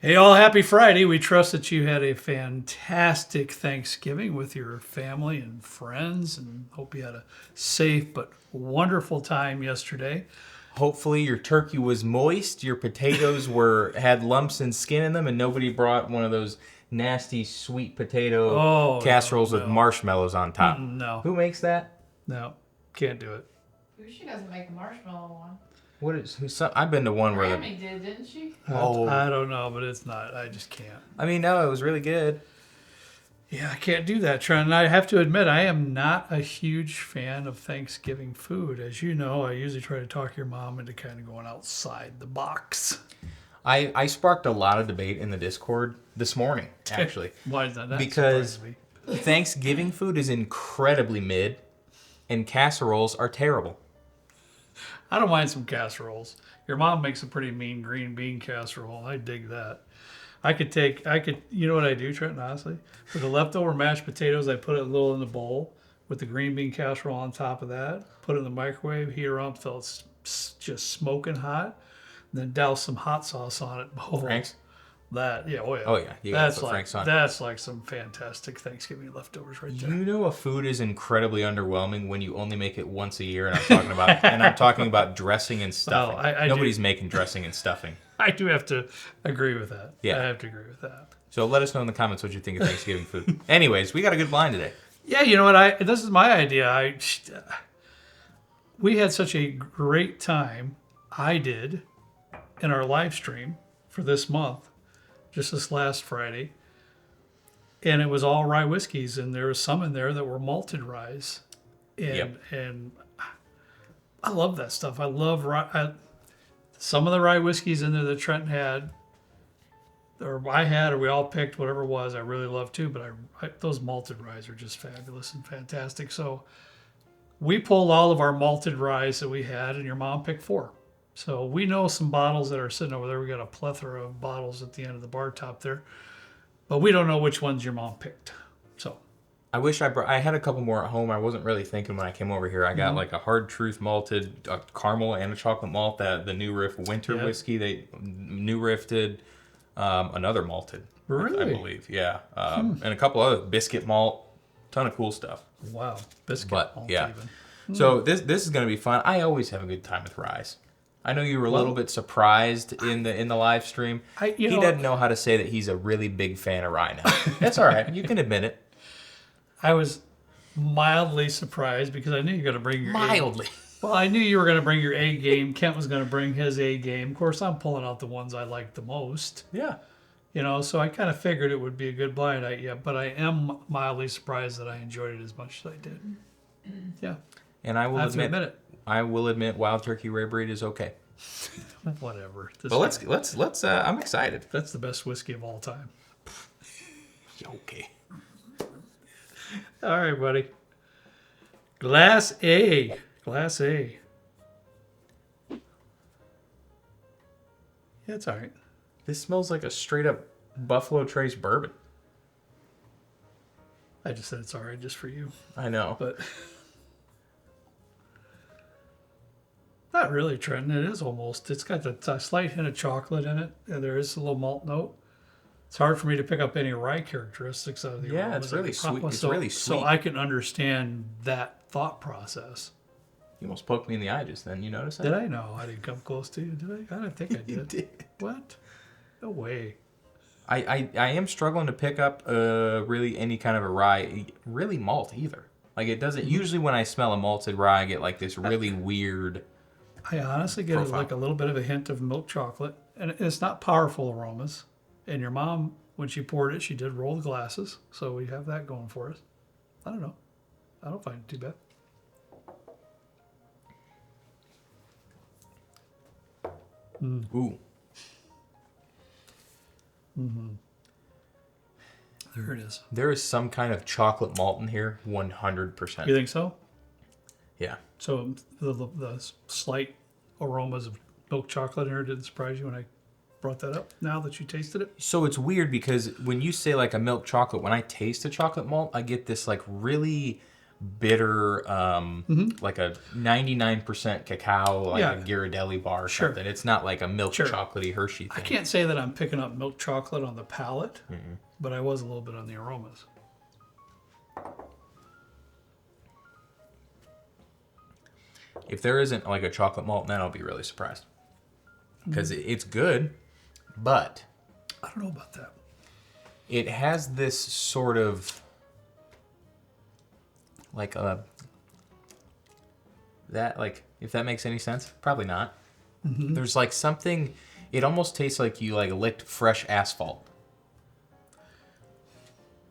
Hey, all happy Friday. We trust that you had a fantastic Thanksgiving with your family and friends, and hope you had a safe but wonderful time yesterday. Hopefully your turkey was moist, your potatoes had lumps and skin in them, and nobody brought one of those nasty sweet potato casseroles with marshmallows on top. No. Who makes that? No, can't do it. She doesn't make a marshmallow one. I've been to one where Grammy did, didn't she? I don't know, but it's not. I just can't. I mean, no, it was really good. Yeah, I can't do that, Trent. And I have to admit, I am not a huge fan of Thanksgiving food. As you know, I usually try to talk your mom into kind of going outside the box. I sparked a lot of debate in the Discord this morning, actually. Why is that? Because Thanksgiving food is incredibly mid, and casseroles are terrible. I don't mind some casseroles. Your mom makes a pretty mean green bean casserole. I dig that. You know what I do, Trent, honestly? For the leftover mashed potatoes, I put it a little in the bowl with the green bean casserole on top of that. Put it in the microwave, heat her up till it's just smoking hot. And then douse some hot sauce on it. Oh, Frank's? Oh yeah. Oh yeah, you gotta put Frank's on. That's like some fantastic Thanksgiving leftovers right there. You know, a food is incredibly underwhelming when you only make it once a year, and I'm talking about dressing and stuffing. Nobody's making dressing and stuffing. I do have to agree with that. Yeah. I have to agree with that. So let us know in the comments what you think of Thanksgiving food. Anyways, we got a good blind today. Yeah, you know what? This is my idea. We had such a great time. I did in our live stream for this month, just this last Friday, and it was all rye whiskeys, and there was some in there that were malted ryes, and I love that stuff. I love rye. Some of the rye whiskeys in there that Trent had, or I had, or we all picked, whatever it was, I really love too. But those malted ryes are just fabulous and fantastic. So we pulled all of our malted ryes that we had, and your mom picked 4. So we know some bottles that are sitting over there. We got a plethora of bottles at the end of the bar top there, but we don't know which ones your mom picked. So I wish I had a couple more at home. I wasn't really thinking when I came over here. I got like a Hard Truth malted, a caramel and a chocolate malt. The New Riff winter whiskey. New Riff did another malted. Really? I believe. Yeah. And a couple other biscuit malt. Ton of cool stuff. Wow, biscuit malt yeah. even. So this is going to be fun. I always have a good time with ryes. I know you were a little bit surprised in the live stream. He doesn't know how to say that he's a really big fan of rye now. That's all right. You can admit it. I was mildly surprised because I knew you were going to bring your mildly. Well, I knew you were going to bring your A game. Kent was going to bring his A game. Of course, I'm pulling out the ones I like the most. Yeah. So I kind of figured it would be a good blind. But I am mildly surprised that I enjoyed it as much as I did. Yeah. And I will admit it. I will admit Wild Turkey Rare Breed is okay. Whatever. But let's I'm excited. That's the best whiskey of all time. Okay. All right, buddy. Glass A. Glass A. Yeah, it's all right. This smells like a straight up Buffalo Trace bourbon. I just said it's all right just for you. I know. But not really, Trent. It is almost. It's got a slight hint of chocolate in it, and there is a little malt note. It's hard for me to pick up any rye characteristics out of the aroma. Yeah, it's really sweet. It's really sweet. So I can understand that thought process. You almost poked me in the eye just then. You notice that? Did I? No, I didn't come close to you, did I? I don't think I did. You did. What? No way. I am struggling to pick up really any kind of a rye, really malt either. Like it doesn't. Usually when I smell a malted rye, I get like this really weird. I honestly get like a little bit of a hint of milk chocolate, and it's not powerful aromas. And your mom, when she poured it, she did roll the glasses, so we have that going for us. I don't know. I don't find it too bad. Ooh. Mm-hmm. There it is. There is some kind of chocolate malt in here, 100%. You think so? Yeah. So the slight aromas of milk chocolate in here didn't surprise you when I brought that up now that you tasted it? So it's weird because when you say like a milk chocolate, when I taste a chocolate malt, I get this like really bitter, like a 99% cacao, like Yeah. a Ghirardelli bar or Sure. something. It's not like a milk Sure. chocolatey Hershey thing. I can't say that I'm picking up milk chocolate on the palate, but I was a little bit on the aromas. If there isn't like a chocolate malt, then I'll be really surprised. Because it's good, but I don't know about that. it has this sort of like that, like, if that makes any sense, probably not. There's like something, it almost tastes like you like licked fresh asphalt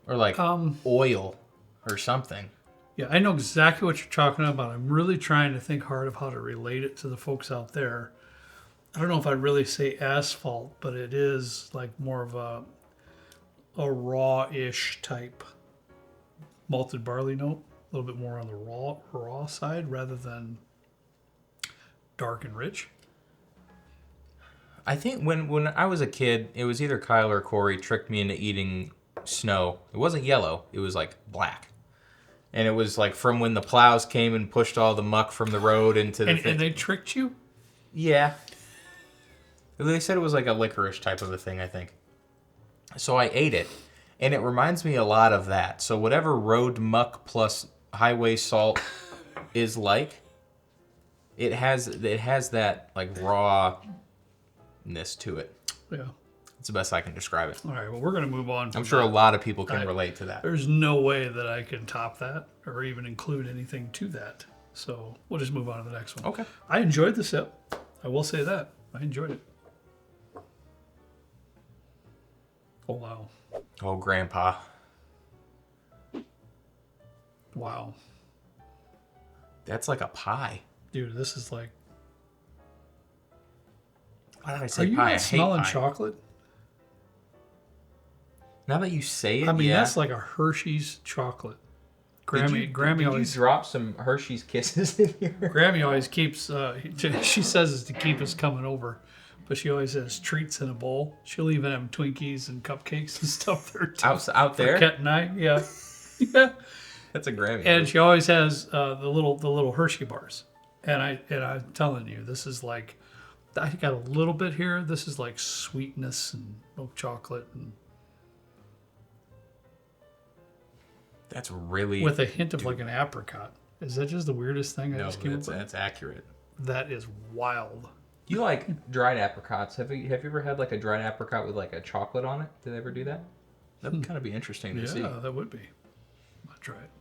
or like oil or something. Yeah, I know exactly what you're talking about. I'm really trying to think hard of how to relate it to the folks out there. I don't know if I'd really say asphalt, but it is like more of a raw-ish type malted barley note. A little bit more on the raw side rather than dark and rich. I think when I was a kid, it was either Kyle or Corey tricked me into eating snow. It wasn't yellow. It was like black. And it was like from when the plows came and pushed all the muck from the road into the And they tricked you? Yeah. They said it was like a licorice type of a thing, I think. So I ate it, and it reminds me a lot of that. So whatever road muck plus highway salt is like, it has that like rawness to it. Yeah. It's the best I can describe it. All right, well, we're going to move on. I'm sure a lot of people can relate to that. There's no way that I can top that or even include anything to that. So we'll just move on to the next one. Okay. I enjoyed the sip. I will say that. I enjoyed it. Oh, wow. Oh, Grandpa. Wow. That's like a pie. Dude, this is like... Why did I Are say you pie? I not hate smelling pie. chocolate? Now that you say it, I mean, yeah. that's like a Hershey's chocolate. Did you Grammy drop some Hershey's Kisses in here? Grammy always keeps, she says it's to keep us coming over, but she always has treats in a bowl. She'll even have Twinkies and cupcakes and stuff there too. Out there? Ket and I, yeah. Yeah. That's a Grammy. And she always has the little Hershey bars. And I'm telling you, this is like, I got a little bit here. This is like sweetness and milk chocolate and That's really... with a hint of like an apricot. Is that just the weirdest thing I No, just came up with? that's accurate. That is wild. You like dried apricots. Have you ever had like a dried apricot with like a chocolate on it? Did they ever do that? That would kind of be interesting to see. Yeah, that would be. I'll try it.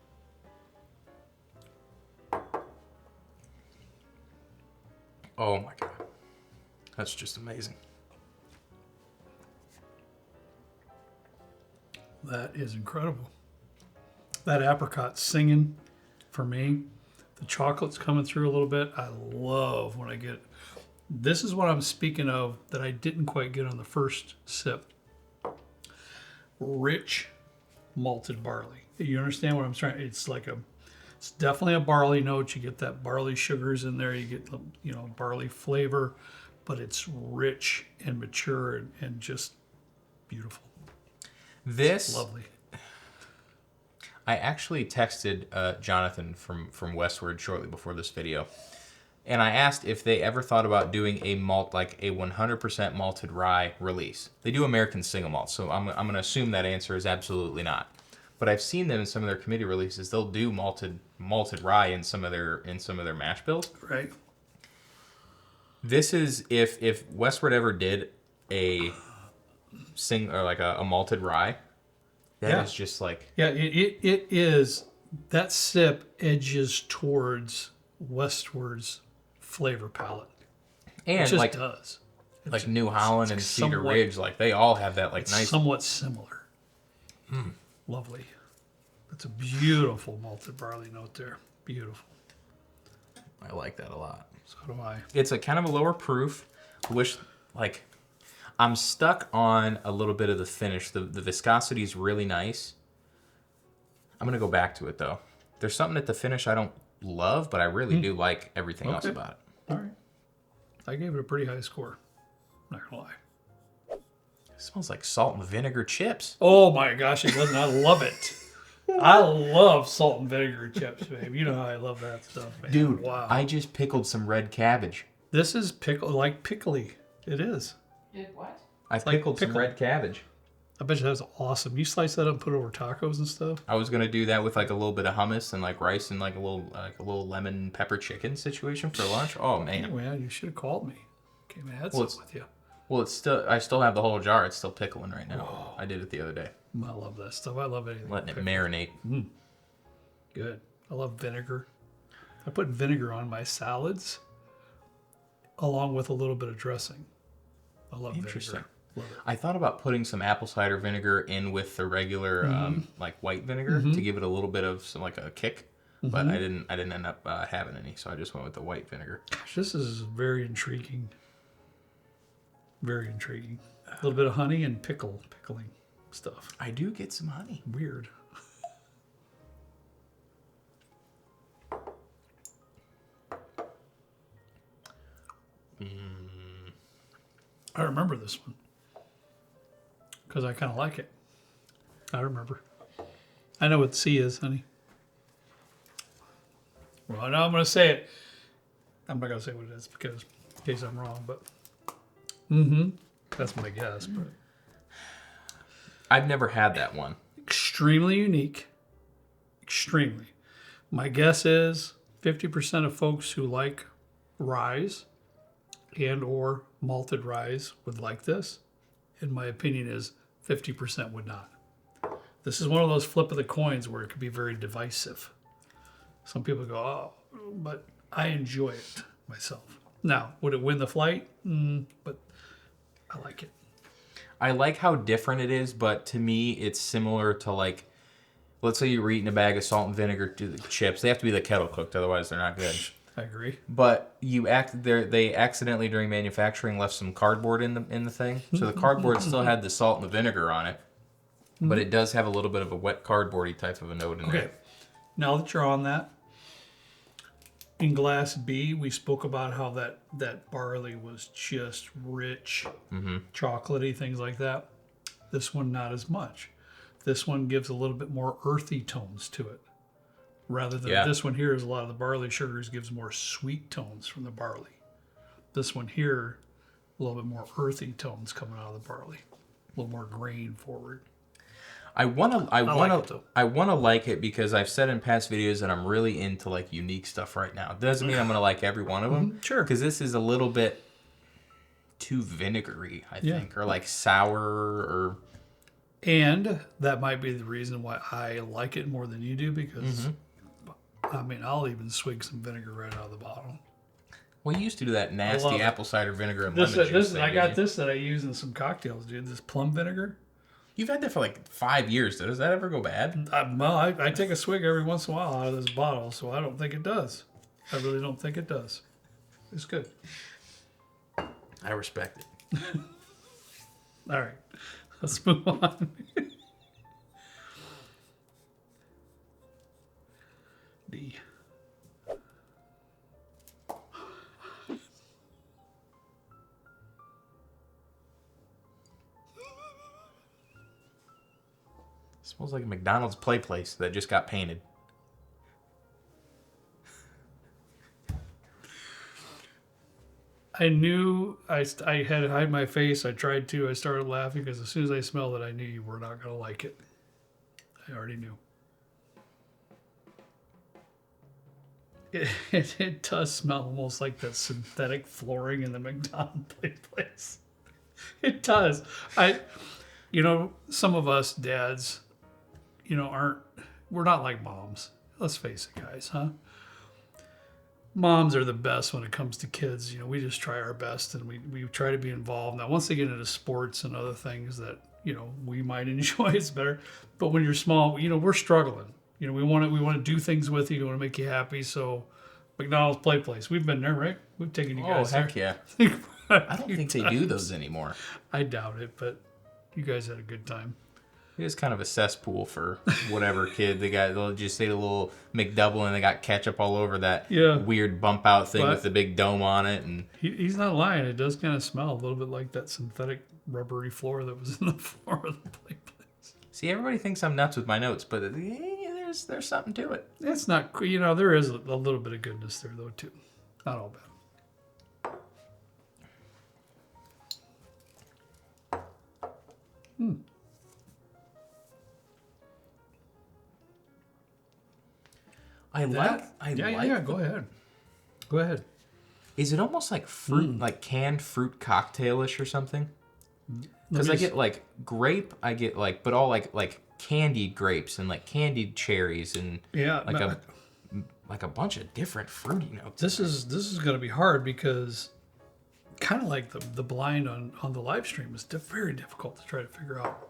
Oh my god. That's just amazing. That is incredible. That apricot singing for me. The chocolate's coming through a little bit. I love when I get... This is what I'm speaking of that I didn't quite get on the first sip. Rich malted barley. You understand what I'm trying? It's definitely a barley note. You get that barley sugars in there. You get, barley flavor, but it's rich and mature and just beautiful. This... Lovely. I actually texted Jonathan from Westward shortly before this video, and I asked if they ever thought about doing a malt, like a 100% malted rye release. They do American single malt, so I'm going to assume that answer is absolutely not. But I've seen them in some of their committee releases. They'll do malted rye in some of their mash bills. Right. This is if Westward ever did a malted rye. That is just like... Yeah, it is. That sip edges towards Westward's flavor palette. And it just like does. Like New Holland and Cedar somewhat, Ridge, like they all have that like nice... somewhat similar. Lovely. That's a beautiful malted barley note there. Beautiful. I like that a lot. So do I. It's a kind of a lower proof. I'm stuck on a little bit of the finish. The viscosity is really nice. I'm going to go back to it, though. There's something at the finish I don't love, but I really do like everything else about it. All right. I gave it a pretty high score. Not going to lie. It smells like salt and vinegar chips. Oh, my gosh, it doesn't. I love it. I love salt and vinegar chips, babe. You know how I love that stuff, man. Dude, wow. I just pickled some red cabbage. This is pickly. It is. Did what? I like pickled some pickle. red cabbage. I bet you that's awesome. You slice that up and put it over tacos and stuff. I was gonna do that with like a little bit of hummus and like rice and like a little lemon pepper chicken situation for lunch. Oh man. Anyway, you should have called me. Came and had Well, some with you. Well, I still have the whole jar. It's still pickling right now. Whoa. I did it the other day. I love that stuff. I love anything. Letting it pickled. marinate. Good. I love vinegar. I put vinegar on my salads along with a little bit of dressing. I love Interesting. vinegar. Love it. I thought about putting some apple cider vinegar in with the regular like white vinegar to give it a little bit of some like a kick, but I didn't end up having any, so I just went with the white vinegar. Gosh, this is very intriguing. Very intriguing. A little bit of honey and pickling stuff. I do get some honey. Weird. I remember this one because I kind of like it. I remember. I know what C is, honey. Well, now I'm going to say it. I'm not going to say what it is because in case I'm wrong, but that's my guess. But I've never had that one. extremely unique. Extremely. My guess is 50% of folks who like ryes and or malted ryes would like this. And my opinion is 50% would not. This is one of those flip of the coins where it could be very divisive. Some people go, oh, but I enjoy it myself. Now, would it win the flight? But I like it. I like how different it is, but to me, it's similar to like, let's say you were eating a bag of salt and vinegar chips. They have to be the kettle cooked, otherwise they're not good. I agree. But they accidentally during manufacturing left some cardboard in the thing, so the cardboard still had the salt and the vinegar on it, but it does have a little bit of a wet cardboardy type of a note in Okay. there. Now that you're on that, in glass B, we spoke about how that barley was just rich, chocolatey, things like that. This one, not as much. This one gives a little bit more earthy tones to it. Rather than this one here is a lot of the barley sugars gives more sweet tones from the barley. This one here, a little bit more earthy tones coming out of the barley. A little more grain forward. I wanna like like it because I've said in past videos that I'm really into like unique stuff right now. It doesn't mean I'm gonna like every one of them. Sure. Because this is a little bit too vinegary, I think, or like sour, or And that might be the reason why I like it more than you do because, I mean, I'll even swig some vinegar right out of the bottle. well, you used to do that love nasty it. apple cider vinegar and This lemon juice. is thing, I didn't got you? this that I use in some cocktails, dude. This plum vinegar. You've had that for like 5 years. Does that ever go bad? I take a swig every once in a while out of this bottle, so I don't think it does. I really don't think it does. It's good. I respect it. All right, let's move on. D. Smells like a McDonald's play place that just got painted. I knew I had to hide my face. I tried to. I started laughing because as soon as I smelled it, I knew you were not going to like it. I already knew. It does smell almost like the synthetic flooring in the McDonald's place. It does. Some of us dads, we're not like moms. Let's face it, guys, huh? Moms are the best when it comes to kids. We just try our best and we try to be involved. Now, once they get into sports and other things that, we might enjoy, it's better. But when you're small, we're struggling. We want to do things with you. We want to make you happy. So McDonald's play place. We've been there, right? We've taken you guys heck there. yeah. I don't think they do those anymore. I doubt it, but you guys had a good time. It is kind of a cesspool for whatever kid. They'll just say a little McDouble and they got ketchup all over that weird bump out thing with the big dome on it. And he's not lying. It does kind of smell a little bit like that synthetic rubbery floor that was in the floor of the play place. see, everybody thinks I'm nuts with my notes, but they're there's something to it. It's not, there is a little bit of goodness there, though, too. Not all bad. Yeah, go ahead. Go ahead. Is it almost like fruit, like canned fruit cocktailish or something? Because I get like grape, but all like candied grapes and like candied cherries and like a bunch of different fruity notes. This is going to be hard because kind of like the blind on the live stream is very difficult to try to figure out,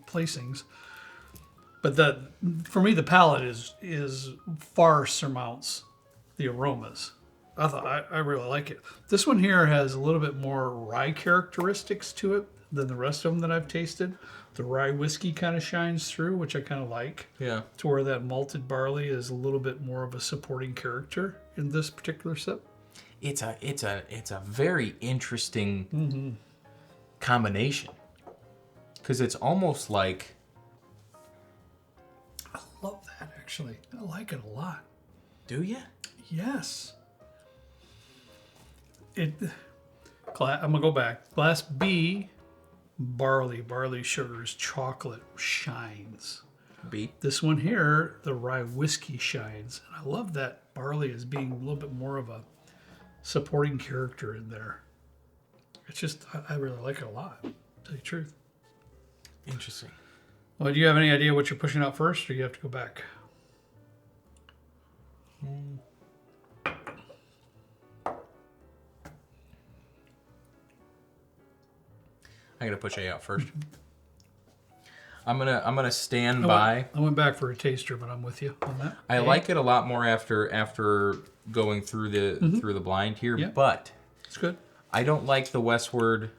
placings. But for me, the palate is far surmounts the aromas. I really like it. This one here has a little bit more rye characteristics to it than the rest of them that I've tasted. The rye whiskey kind of shines through, which I kind of like. Yeah. To where that malted barley is a little bit more of a supporting character in this particular sip. It's a very interesting combination. Because it's almost like... I love that, actually. I like it a lot. Do you? Yes. I'm going to go back. Glass B, barley sugars, chocolate shines. B. This one here, the rye whiskey shines. And I love that barley as being a little bit more of a supporting character in there. It's just, I really like it a lot, to tell you the truth. Interesting. Well, do you have any idea what you're pushing out first, or you have to go back? I gotta push A out first. I'm gonna stand by. I went back for a taster, but I'm with you on that. I like it a lot more after going through the blind here, but it's good. I don't like the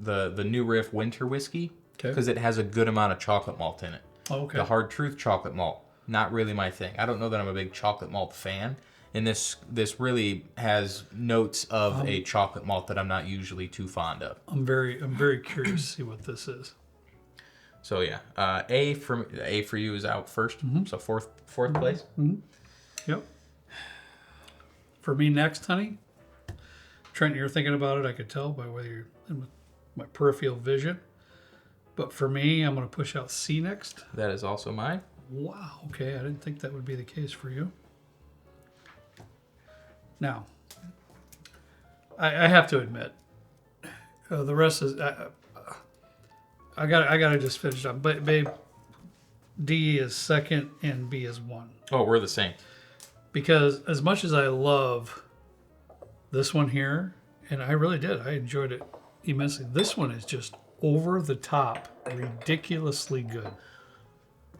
the New Riff Winter Whiskey because it has a good amount of chocolate malt in it. Oh, okay. The Hard Truth chocolate malt, not really my thing. I don't know that I'm a big chocolate malt fan, and this really has notes of a chocolate malt that I'm not usually too fond of. I'm very curious to see what this is. So yeah, A for you is out first. So fourth place. Yep. For me next, honey. Trent, you're thinking about it. I could tell by whether you're in my peripheral vision. But for me, I'm going to push out C next. That is also mine. Wow. Okay, I didn't think that would be the case for you. Now, I have to admit, the rest is. I gotta just finish up. But babe, D is second and B is 1. Oh, we're the same. Because as much as I love this one here, and I really did, I enjoyed it immensely. This one is just over the top, ridiculously good.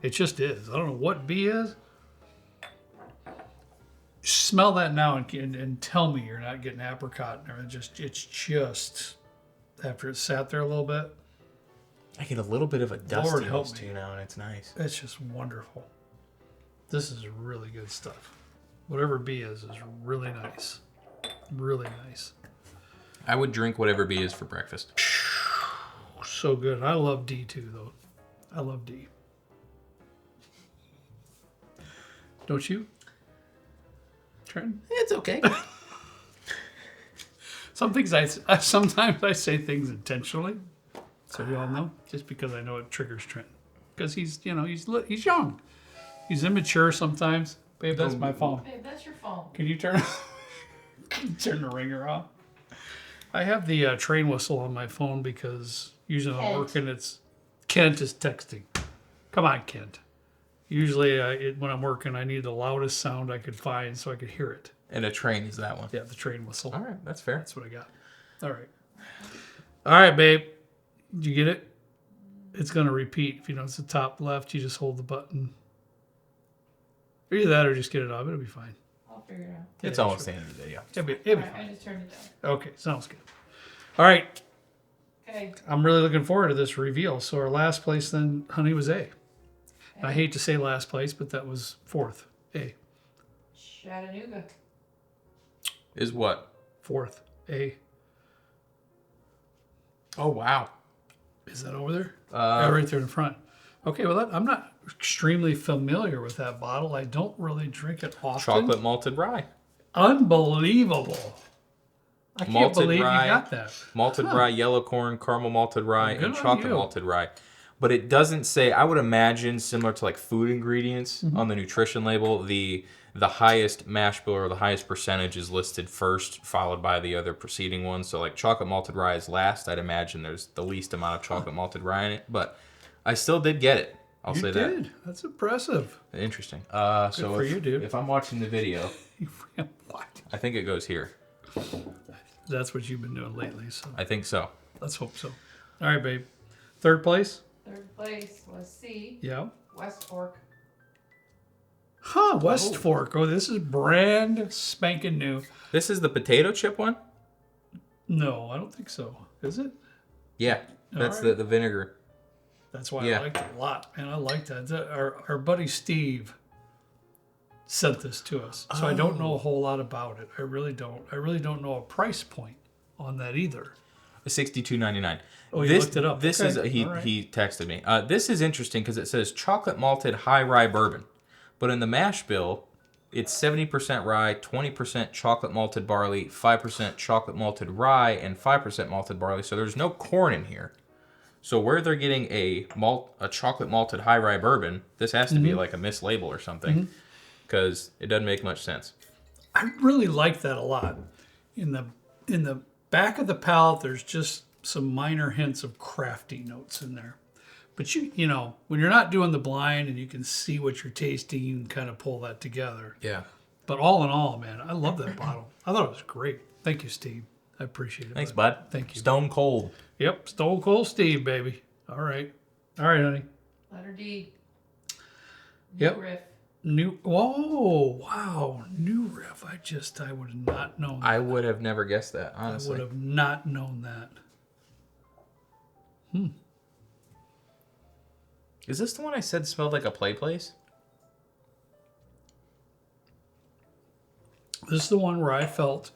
It just is. I don't know what B is. Smell that now and tell me you're not getting apricot. It's just after it sat there a little bit. I get a little bit of a Lord help dustiness me. too now, and it's nice. It's just wonderful. This is really good stuff. Whatever B is really nice. Really nice. I would drink whatever B is for breakfast. So good. I love D too, though. I love D. Don't you? Trent? It's okay. Sometimes I say things intentionally, so you all know, just because I know it triggers Trent. Because he's young. He's immature sometimes. Babe, that's my phone. Babe, that's your phone. Can you turn the ringer off? I have the train whistle on my phone because usually when I'm working, Kent is texting. Come on, Kent. Usually when I'm working, I need the loudest sound I could find so I could hear it. And a train is that one. Yeah, the train whistle. All right, that's fair. That's what I got. All right, babe. Did you get it? It's going to repeat. If you notice the top left, you just hold the button. Either that or just get it off. It'll be fine. I'll figure it out. It's almost the end of the video. It'll be Alright, fine. I just turned it down. Okay, sounds good. All right. Okay. I'm really looking forward to this reveal. So our last place then, honey, was A. I hate to say last place, but that was fourth. A. Chattanooga. Is what? Fourth. A. Oh, wow. Is that over there? Yeah, right there in the front. Okay, well, I'm not extremely familiar with that bottle. I don't really drink it often. Chocolate malted rye. Unbelievable. I can't Malted believe rye, you got that. Malted rye, yellow corn, caramel malted rye, Good and on chocolate you. malted rye. But it doesn't say, I would imagine similar to like food ingredients Mm-hmm. on the nutrition label, the highest mash bill or the highest percentage is listed first, followed by the other preceding ones. So like chocolate malted rye is last. I'd imagine there's the least amount of chocolate malted rye in it, but I still did get it. I'll You say did. that. That's impressive. Interesting. Good So for if, you, dude. if I'm watching the video, What? I think it goes here. That's what you've been doing lately, so I think so. let's hope so. All right, babe. Third place? Third place was C. Yeah. West Fork. Huh, West Fork. Oh, this is brand spanking new. This is the potato chip one? No, I don't think so. Is it? Yeah, that's Alright. the vinegar. That's why Yeah. I liked it a lot, man. I liked that. Our buddy Steve sent this to us, so I don't know a whole lot about it. I really don't. I really don't know a price point on that either. $62.99. Oh, you looked it up. This Okay. is he All right. he texted me. This is interesting because it says chocolate malted high rye bourbon, but in the mash bill, it's 70% rye, 20% chocolate malted barley, 5% chocolate malted rye, and 5% malted barley. So there's no corn in here. So where they're getting a chocolate malted high rye bourbon, this has to be like a mislabel or something, because it doesn't make much sense. I really like that a lot. In the back of the palate, there's just some minor hints of crafty notes in there. But you know, when you're not doing the blind and you can see what you're tasting, you can kind of pull that together. Yeah. But all in all, man, I love that bottle. I thought it was great. Thank you, Steve. I appreciate it. Thanks, bud. Thank you. Stone cold. Yep, Stone Cold Steve, baby. All right, honey. Letter D. Yep. Riff. Whoa, wow, new riff. I would have not known. I would have never guessed that, I honestly. would have not known that. Is this the one I said smelled like a play place? This is the one where I felt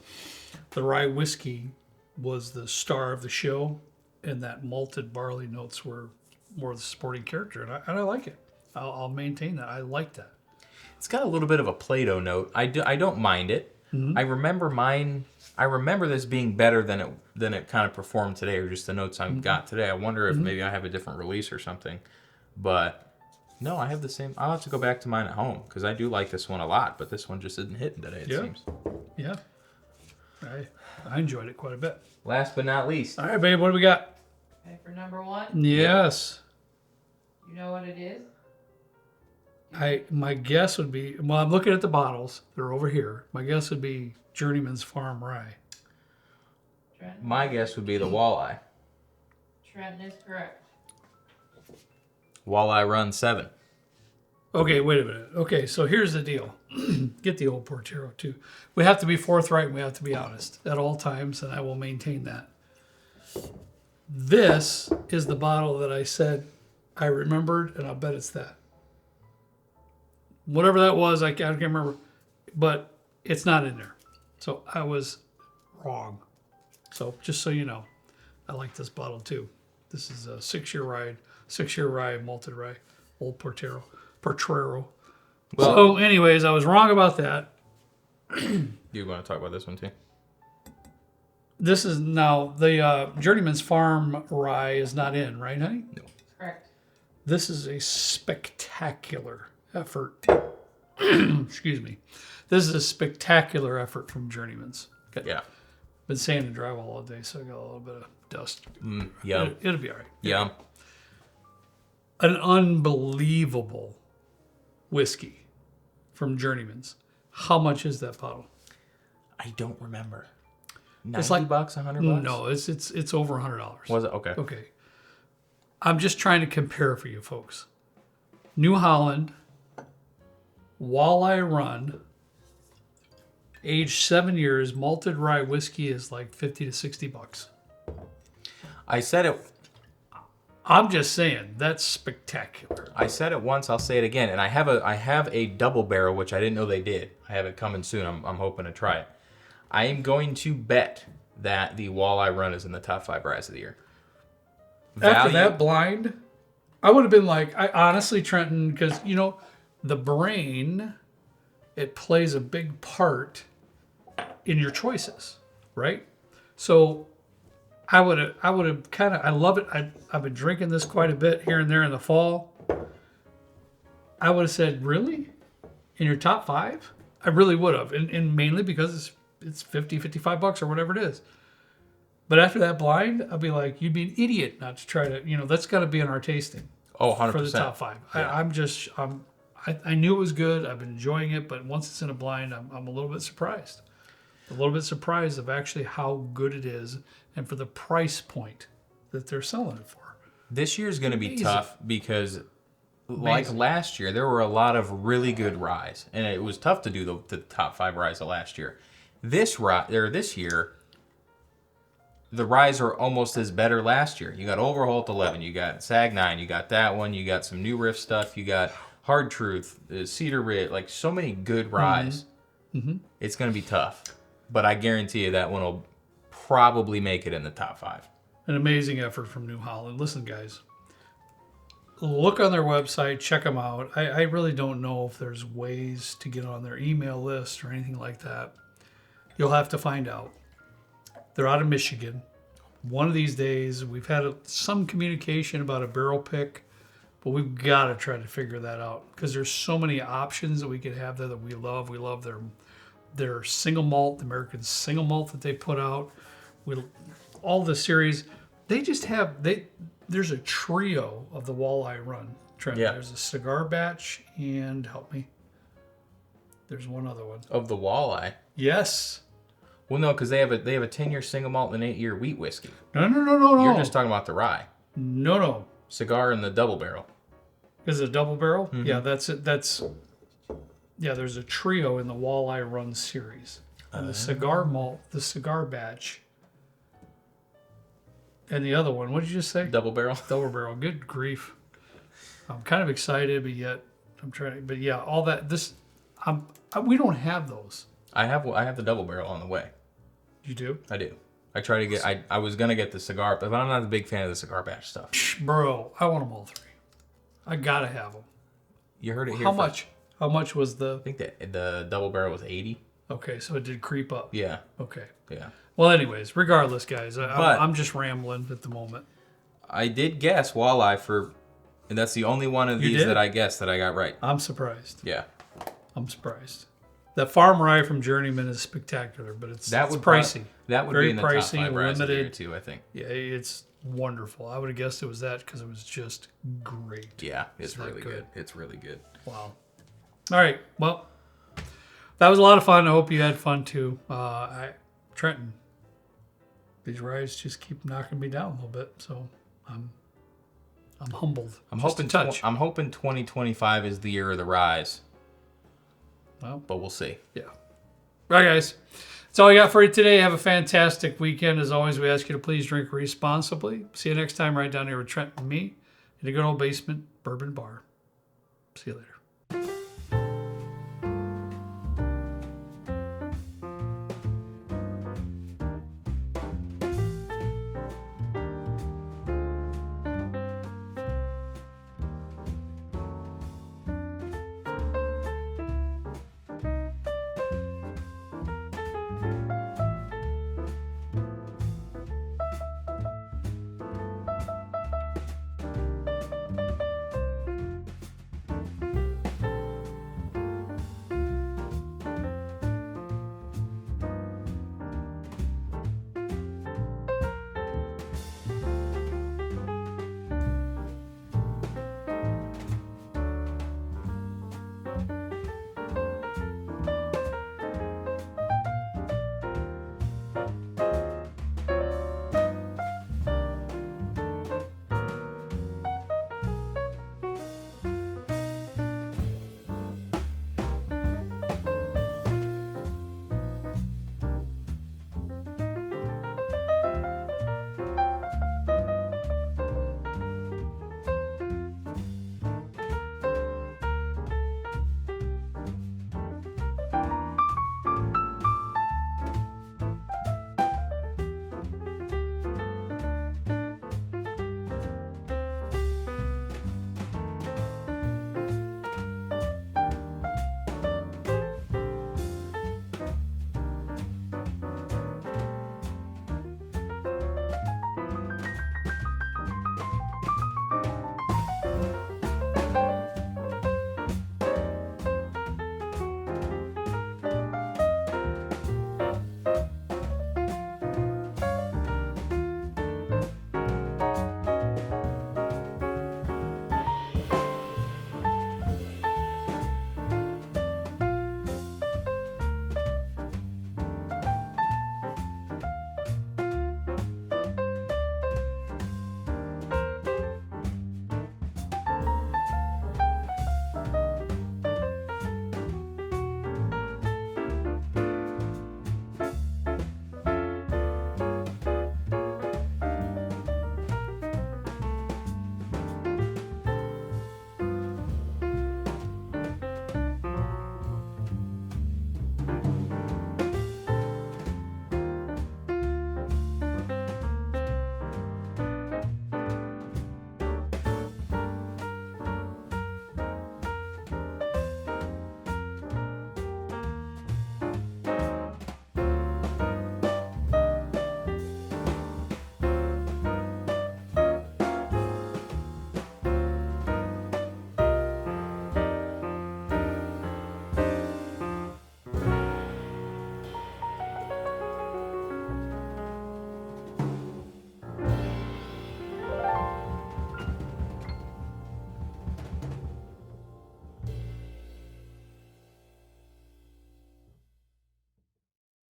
the rye whiskey was the star of the show, and that malted barley notes were more the supporting character, and I like it. I'll maintain that. I like that. It's got a little bit of a Play-Doh note. I don't mind it. Mm-hmm. I remember this being better than it kind of performed today, or just the notes Mm-hmm. I've got today. I wonder if maybe I have a different release or something. But no, I have the same. I'll have to go back to mine at home because I do like this one a lot, but this one just isn't hitting today, it Yeah. seems. Yeah, I enjoyed it quite a bit. Last but not least, All right, babe, what do we got? Okay, for number one, Yes, you know what it is? my guess would be. Well, I'm looking at the bottles. They're over here. My guess would be Journeyman's Farm Rye. Trenton. my guess would be the Walleye. Trenton is correct. Walleye Run 7. Okay, wait a minute. Okay, so here's the deal. Get the old Portero too. We have to be forthright and we have to be honest at all times, and I will maintain that. This is the bottle that I said I remembered, and I'll bet it's that. Whatever that was, I can't remember, but it's not in there. So I was wrong. So just so you know, I like this bottle too. This is a 6-year rye, malted rye, old Portero. Well- So anyways, I was wrong about that. You want to talk about this one too? This is now the Journeyman's Farm Rye is not in, right, honey? No. Correct. This is a spectacular effort. Excuse me. This is a spectacular effort from Journeyman's. Yeah. Been sanding drywall all day, so I got a little bit of dust. Yum. It'll be all right. Yum. An unbelievable whiskey from Journeyman's. How much is that bottle? I don't remember. 90 It's like bucks, $100? No, it's over $100. Was it? Okay. Okay. I'm just trying to compare for you folks. New Holland, Walleye Run, aged 7 years, malted rye whiskey is like 50 to 60 bucks. I said it. I'm just saying, that's spectacular. I said it once. I'll say it again. And I have a double barrel, which I didn't know they did. I have it coming soon. I'm hoping to try it. I am going to bet that the Walleye Run is in the top 5 ryes of the year. After that blind, I would have been like, I honestly, Trenton, because, the brain, it plays a big part in your choices, right? So I would have kind of, I love it. I've been drinking this quite a bit here and there in the fall. I would have said, really? In your top 5? I really would have. And mainly because it's $50-$55 or whatever it is. But after that blind, I'd be like, you'd be an idiot not to try to, that's got to be in our tasting. Oh, 100%. For the top 5. Yeah. I knew it was good. I've been enjoying it. But once it's in a blind, I'm a little bit surprised. A little bit surprised of actually how good it is and for the price point that they're selling it for. This year's going to be tough because, Amazing. like last year, there were a lot of really good ryes, and it was tough to do the top 5 ryes of last year. This year, the ryes are almost as better last year. You got Overholt 11, you got Sag 9, you got that one, you got some new Riff stuff, you got Hard Truth, Cedar Ridge, like so many good ryes. Mm-hmm. It's going to be tough, but I guarantee you that one will probably make it in the top 5. An amazing effort from New Holland. Listen, guys, look on their website, check them out. I really don't know if there's ways to get on their email list or anything like that. You'll have to find out. They're out of Michigan. One of these days, we've had some communication about a barrel pick, but we've got to try to figure that out because there's so many options that we could have there that we love. We love their single malt, the American single malt that they put out. All the series, they just have there's a trio of the Walleye Run. Trent. Yeah. There's a cigar batch and help me. There's one other one. Of the Walleye. Yes. Well, no, because they have a 10-year single malt and an 8-year wheat whiskey. No. You're just talking about the rye. No. Cigar and the double barrel. Is it a double barrel? Mm-hmm. Yeah, that's it. There's a trio in the Walleye Run series. And the cigar malt, the cigar batch, and the other one, what did you just say? Double barrel. Double barrel. Good grief. I'm kind of excited, but yet I'm trying. But yeah, all that. We don't have those. I have the double barrel on the way. You do? I do. I try to get. I was gonna get the cigar, but I'm not a big fan of the cigar batch stuff. Bro, I want them all 3. I gotta have them. You heard it here. How much? How much was the? I think the double barrel was 80. Okay, so it did creep up. Yeah. Okay. Yeah. Well, anyways, regardless, guys, I'm just rambling at the moment. I did guess walleye and that's the only one of these that I guessed that I got right. I'm surprised. Yeah. I'm surprised. That farm rye from Journeyman is spectacular, but it's pricey. That would Very be in the pricey, top 5 ryes of the year limited. too, I think. Yeah, it's wonderful. I would have guessed it was that because it was just great. Yeah, it's that really good? good. It's really good. Wow. All right. Well, that was a lot of fun. I hope you had fun too. Trenton, these ryes just keep knocking me down a little bit, so I'm humbled. I'm Just a hoping touch. I'm hoping 2025 is the year of the ryes. Well, But we'll see. yeah. All right, guys. That's all I got for you today. Have a fantastic weekend. As always, we ask you to please drink responsibly. See you next time right down here with Trent and me in the good old basement bourbon bar. See you later.